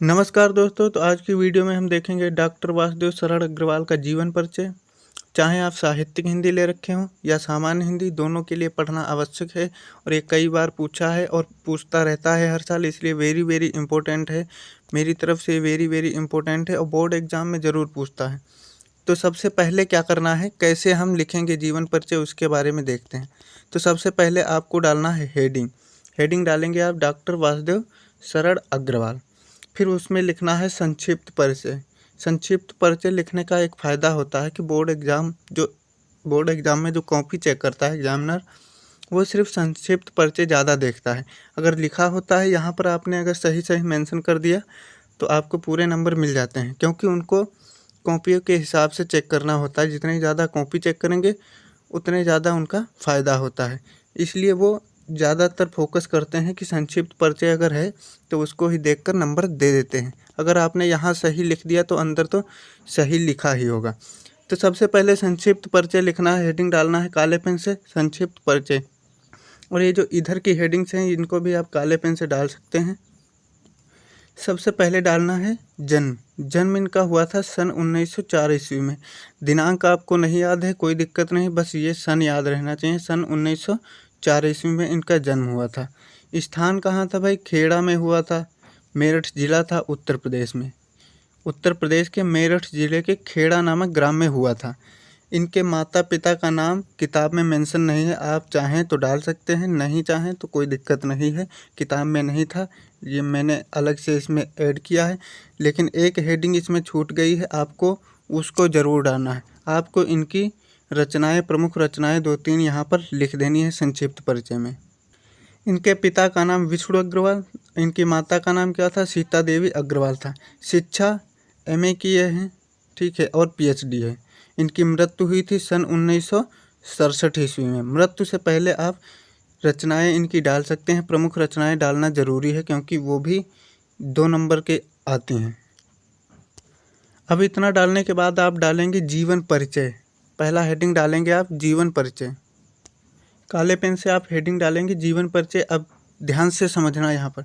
नमस्कार दोस्तों। तो आज की वीडियो में हम देखेंगे डॉक्टर वासुदेव सरड़ अग्रवाल का जीवन परिचय। चाहे आप साहित्यिक हिंदी ले रखे हों या सामान्य हिंदी, दोनों के लिए पढ़ना आवश्यक है। और ये कई बार पूछा है और पूछता रहता है हर साल, इसलिए वेरी वेरी इंपॉर्टेंट है। मेरी तरफ से वेरी वेरी इंपॉर्टेंट है और बोर्ड एग्जाम में ज़रूर पूछता है। तो सबसे पहले क्या करना है, कैसे हम लिखेंगे जीवन परिचय, उसके बारे में देखते हैं। तो सबसे पहले आपको डालना है हेडिंग। हेडिंग डालेंगे आप डॉक्टर वासुदेव सरड़ अग्रवाल। फिर उसमें लिखना है संक्षिप्त परिचय। संक्षिप्त परिचय लिखने का एक फ़ायदा होता है कि बोर्ड एग्ज़ाम में जो कॉपी चेक करता है एग्जामिनर, वो सिर्फ संक्षिप्त परिचय ज़्यादा देखता है। अगर लिखा होता है यहाँ पर आपने अगर सही सही मेंशन कर दिया तो आपको पूरे नंबर मिल जाते हैं, क्योंकि उनको कॉपियों के हिसाब से चेक करना होता है। जितनी ज़्यादा कॉपी चेक करेंगे उतने ज़्यादा उनका फ़ायदा होता है। इसलिए वो ज़्यादातर फोकस करते हैं कि संक्षिप्त परिचय अगर है तो उसको ही देखकर नंबर दे देते हैं। अगर आपने यहाँ सही लिख दिया तो अंदर तो सही लिखा ही होगा। तो सबसे पहले संक्षिप्त परिचय लिखना है, हेडिंग डालना है काले पेन से संक्षिप्त परिचय। और ये जो इधर की हेडिंग्स हैं इनको भी आप काले पेन से डाल सकते हैं। सबसे पहले डालना है जन्म। जन्म इनका हुआ था सन 1904 ईस्वी में। दिनांक आपको नहीं याद है, कोई दिक्कत नहीं, बस ये सन याद रहना चाहिए। सन 1904 ईस्वी में इनका जन्म हुआ था। स्थान कहाँ था भाई? खेड़ा में हुआ था। मेरठ जिला था उत्तर प्रदेश में। उत्तर प्रदेश के मेरठ जिले के खेड़ा नामक ग्राम में हुआ था। इनके माता पिता का नाम किताब में मेंशन नहीं है, आप चाहें तो डाल सकते हैं, नहीं चाहें तो कोई दिक्कत नहीं है। किताब में नहीं था, ये मैंने अलग से इसमें ऐड किया है। लेकिन एक हेडिंग इसमें छूट गई है, आपको उसको ज़रूर डालना है। आपको इनकी रचनाएं, प्रमुख रचनाएं 2-3 यहाँ पर लिख देनी है संक्षिप्त परिचय में। इनके पिता का नाम विष्णु अग्रवाल, इनकी माता का नाम क्या था? सीता देवी अग्रवाल था। शिक्षा MA किए हैं, ठीक है, और PhD है। इनकी मृत्यु हुई थी सन 1967 ईस्वी में। मृत्यु से पहले आप रचनाएं इनकी डाल सकते हैं। प्रमुख रचनाएं डालना ज़रूरी है क्योंकि वो भी 2 नंबर के आती हैं। अब इतना डालने के बाद आप डालेंगे जीवन परिचय। पहला हेडिंग डालेंगे आप जीवन परिचय। काले पेन से आप हेडिंग डालेंगे जीवन परिचय। अब ध्यान से समझना यहाँ पर।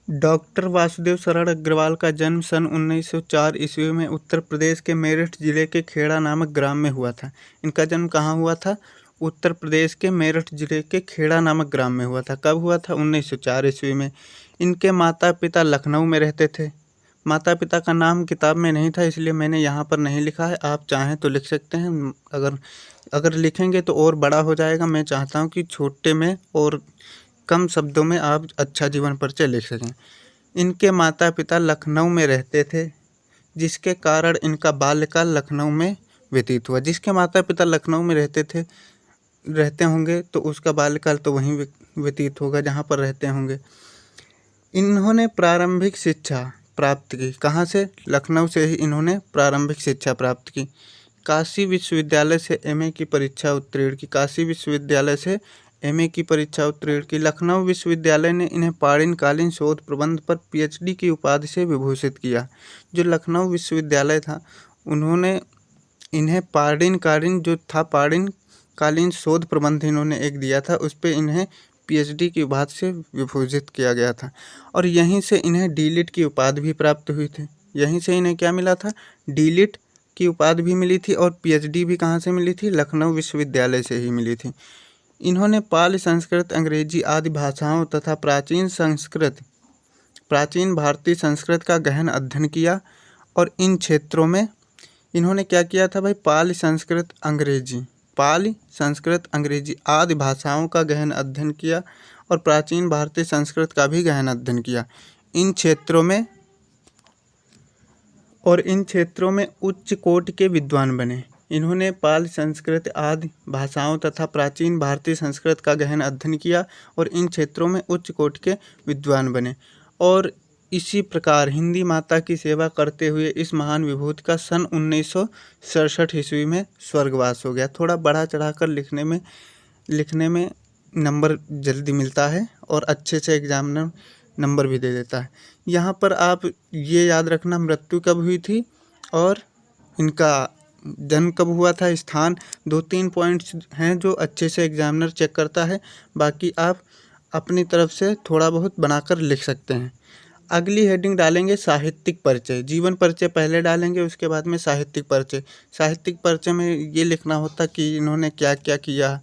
डॉक्टर वासुदेव सरड़ अग्रवाल का जन्म सन 1904 ईस्वी में उत्तर प्रदेश के मेरठ जिले के खेड़ा नामक ग्राम में हुआ था। इनका जन्म कहाँ हुआ था? उत्तर प्रदेश के मेरठ जिले के खेड़ा नामक ग्राम में हुआ था। कब हुआ था? 1904 ईस्वी में। इनके माता पिता लखनऊ में रहते थे। माता पिता का नाम किताब में नहीं था, इसलिए मैंने यहाँ पर नहीं लिखा है। आप चाहें तो लिख सकते हैं, अगर लिखेंगे तो और बड़ा हो जाएगा। मैं चाहता हूँ कि छोटे में और कम शब्दों में आप अच्छा जीवन परिचय लिख सकें। इनके माता पिता लखनऊ में रहते थे, जिसके कारण इनका बाल्यकाल लखनऊ में व्यतीत हुआ। जिसके माता पिता लखनऊ में रहते होंगे तो उसका बाल्यकाल तो वहीं व्यतीत होगा जहाँ पर रहते होंगे। इन्होंने प्रारंभिक शिक्षा प्राप्त की कहाँ से? लखनऊ से ही इन्होंने प्रारंभिक शिक्षा प्राप्त की। काशी विश्वविद्यालय से MA की परीक्षा उत्तीर्ण की। काशी विश्वविद्यालय से MA की परीक्षा उत्तीर्ण की। लखनऊ विश्वविद्यालय ने इन्हें पाणिनकालीन शोध प्रबंध पर PhD की उपाधि से विभूषित किया। जो लखनऊ विश्वविद्यालय था उन्होंने इन्हें पाणिनकालीन शोध प्रबंध इन्होंने एक दिया था, उस पर इन्हें PhD की उपाधि से विभूषित किया गया था। और यहीं से इन्हें DLit की उपाधि भी प्राप्त हुई थी। यहीं से इन्हें क्या मिला था? DLit की उपाधि भी मिली थी। और PhD भी कहाँ से मिली थी? लखनऊ विश्वविद्यालय से ही मिली थी। इन्होंने पाली, संस्कृत, अंग्रेजी आदि भाषाओं तथा प्राचीन भारतीय संस्कृत का गहन अध्ययन किया। और इन क्षेत्रों में इन्होंने क्या किया था भाई? पाली, संस्कृत, अंग्रेजी आदि भाषाओं का गहन अध्ययन किया और प्राचीन भारतीय संस्कृत का भी गहन अध्ययन किया। इन क्षेत्रों में उच्च कोटि के विद्वान बने। इन्होंने पाली, संस्कृत आदि भाषाओं तथा प्राचीन भारतीय संस्कृत का गहन अध्ययन किया और इन क्षेत्रों में उच्च कोटि के विद्वान बने। और इसी प्रकार हिंदी माता की सेवा करते हुए इस महान विभूति का सन 1967 ईस्वी में स्वर्गवास हो गया। थोड़ा बढ़ा चढ़ाकर लिखने में नंबर जल्दी मिलता है और अच्छे से एग्जामिनर नंबर भी दे देता है। यहाँ पर आप ये याद रखना मृत्यु कब हुई थी और इनका जन्म कब हुआ था। स्थान 2-3 पॉइंट्स हैं जो अच्छे से एग्जामिनर चेक करता है, बाकी आप अपनी तरफ से थोड़ा बहुत बनाकर लिख सकते हैं। अगली हेडिंग डालेंगे साहित्यिक परिचय। जीवन परिचय पहले डालेंगे, उसके बाद में साहित्यिक परिचय। साहित्यिक परिचय में ये लिखना होता कि इन्होंने क्या क्या किया,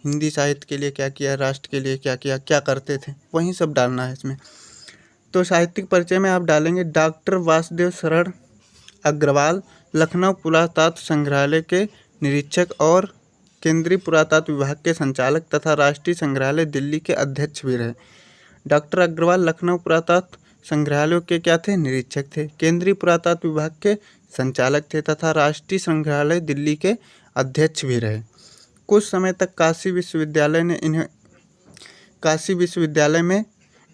हिंदी साहित्य के लिए क्या किया, राष्ट्र के लिए क्या किया, क्या करते थे, वही सब डालना है इसमें। तो साहित्यिक परिचय में आप डालेंगे डॉक्टर वासुदेव शरण अग्रवाल लखनऊ पुरातत्व संग्रहालय के निरीक्षक और केंद्रीय पुरातत्व विभाग के संचालक तथा राष्ट्रीय संग्रहालय दिल्ली के अध्यक्ष भी रहे। डॉक्टर अग्रवाल लखनऊ पुरातत्व संग्रहालयों के क्या थे, निरीक्षक थे, केंद्रीय पुरातत्व विभाग के संचालक थे तथा राष्ट्रीय संग्रहालय दिल्ली के अध्यक्ष भी रहे। कुछ समय तक काशी विश्वविद्यालय में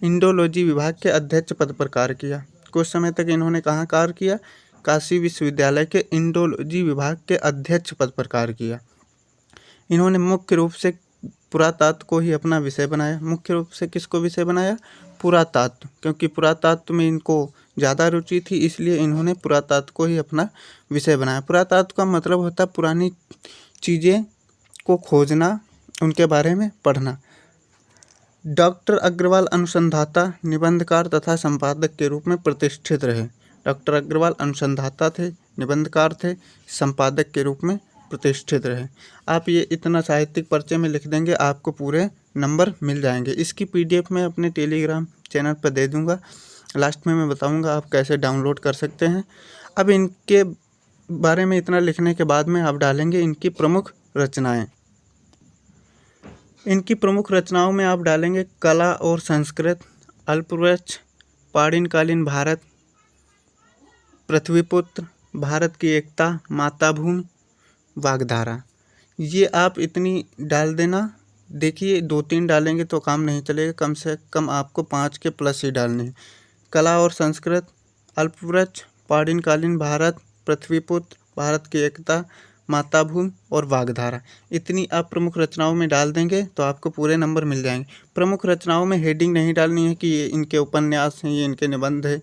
इंडोलॉजी विभाग के अध्यक्ष पद पर कार्य किया। कुछ समय तक इन्होंने कहाँ कार्य किया, काशी विश्वविद्यालय के इंडोलॉजी विभाग के अध्यक्ष पद पर कार्य किया। इन्होंने मुख्य रूप से पुरातत्व को ही अपना विषय बनाया। मुख्य रूप से किसको विषय बनाया, पुरातत्व, क्योंकि पुरातत्व में इनको ज़्यादा रुचि थी, इसलिए इन्होंने पुरातत्व को ही अपना विषय बनाया। पुरातत्व का मतलब होता है पुरानी चीज़ें को खोजना, उनके बारे में पढ़ना। डॉक्टर अग्रवाल अनुसंधाता, निबंधकार तथा संपादक के रूप में प्रतिष्ठित रहे। डॉक्टर अग्रवाल अनुसंधाता थे, निबंधकार थे, संपादक के रूप में प्रतिष्ठित रहे। आप ये इतना साहित्यिक परिचय में लिख देंगे, आपको पूरे नंबर मिल जाएंगे। इसकी PDF मैं अपने टेलीग्राम चैनल पर दे दूंगा, लास्ट में मैं बताऊंगा आप कैसे डाउनलोड कर सकते हैं। अब इनके बारे में इतना लिखने के बाद में आप डालेंगे इनकी प्रमुख रचनाएं। इनकी प्रमुख रचनाओं में आप डालेंगे कला और संस्कृत, अल्पवृक्ष, पाणिनकालीन भारत, पृथ्वीपुत्र, भारत की एकता, मातृभूमि, वाग्धारा। ये आप इतनी डाल देना। देखिए 2-3 डालेंगे तो काम नहीं चलेगा, कम से कम आपको 5 के प्लस ही डालने हैं। कला और संस्कृत, अल्पवृक्ष, पाणिनकालीन भारत, पृथ्वीपुत्र, भारत की एकता, मातृभूमि और वाग्धारा, इतनी आप प्रमुख रचनाओं में डाल देंगे तो आपको पूरे नंबर मिल जाएंगे। प्रमुख रचनाओं में हेडिंग नहीं डालनी है कि ये इनके उपन्यास हैं, ये इनके निबंध है,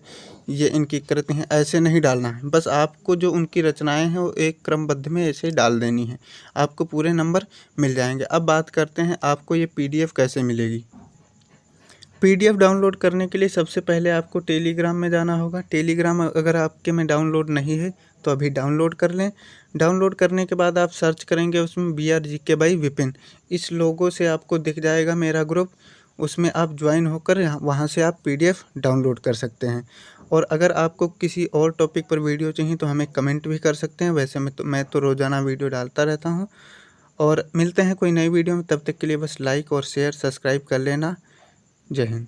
ये इनकी कृति हैं, ऐसे नहीं डालना है। बस आपको जो उनकी रचनाएं हैं वो एक क्रमबद्ध में ऐसे डाल देनी है, आपको पूरे नंबर मिल जाएंगे। अब बात करते हैं आपको ये PDF कैसे मिलेगी। PDF डाउनलोड करने के लिए सबसे पहले आपको टेलीग्राम में जाना होगा। टेलीग्राम अगर आपके में डाउनलोड नहीं है तो अभी डाउनलोड कर लें। डाउनलोड करने के बाद आप सर्च करेंगे उसमें BRGK बाई विपिन, इस लोगो से आपको दिख जाएगा मेरा ग्रुप, उसमें आप ज्वाइन होकर वहाँ से आप PDF डाउनलोड कर सकते हैं। और अगर आपको किसी और टॉपिक पर वीडियो चाहिए तो हमें कमेंट भी कर सकते हैं। वैसे मैं तो रोज़ाना वीडियो डालता रहता हूँ। और मिलते हैं कोई नई वीडियो में, तब तक के लिए बस लाइक और शेयर सब्सक्राइब कर लेना। जय हिंद।